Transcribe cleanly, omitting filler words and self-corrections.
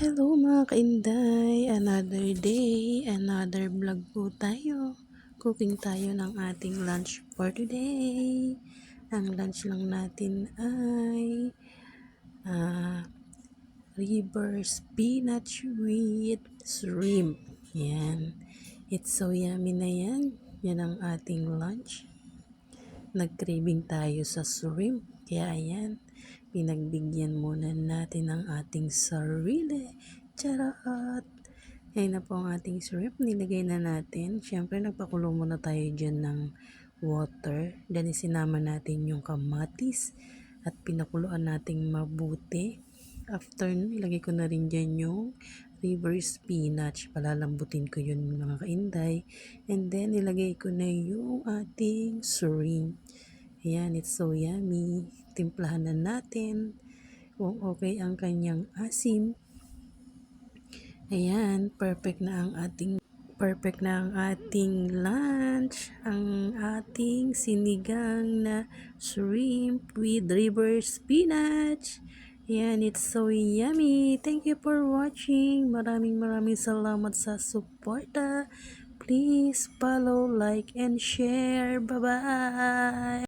Hello mga kainday, another day, another vlog po tayo. Cooking tayo ng ating lunch for today. Ang lunch lang natin ay river spinach with shrimp. Yan. It's so yummy na yan. Yan ang ating lunch. Nag-craving tayo sa shrimp. Kaya ayan, pinagbigyan muna natin ang ating sarili. Charot! Ayan na po ang ating shrimp. Nilagay na natin. Siyempre, nagpakulo muna tayo dyan ng water. Then, isinama natin yung kamatis at pinakuluan natin mabuti. After nun, ilagay ko na rin dyan yung river spinach. Palalambutin ko yun mga kainday. And then, ilagay ko na yung ating shrimp. Ayan, it's so yummy. Timplahan na natin kung okay ang kanyang asim. Ayan, perfect na ang ating lunch. Ang ating sinigang na shrimp with river spinach. Ayan, it's so yummy. Thank you for watching. Maraming salamat sa suporta. Please follow, like, and share. Bye-bye!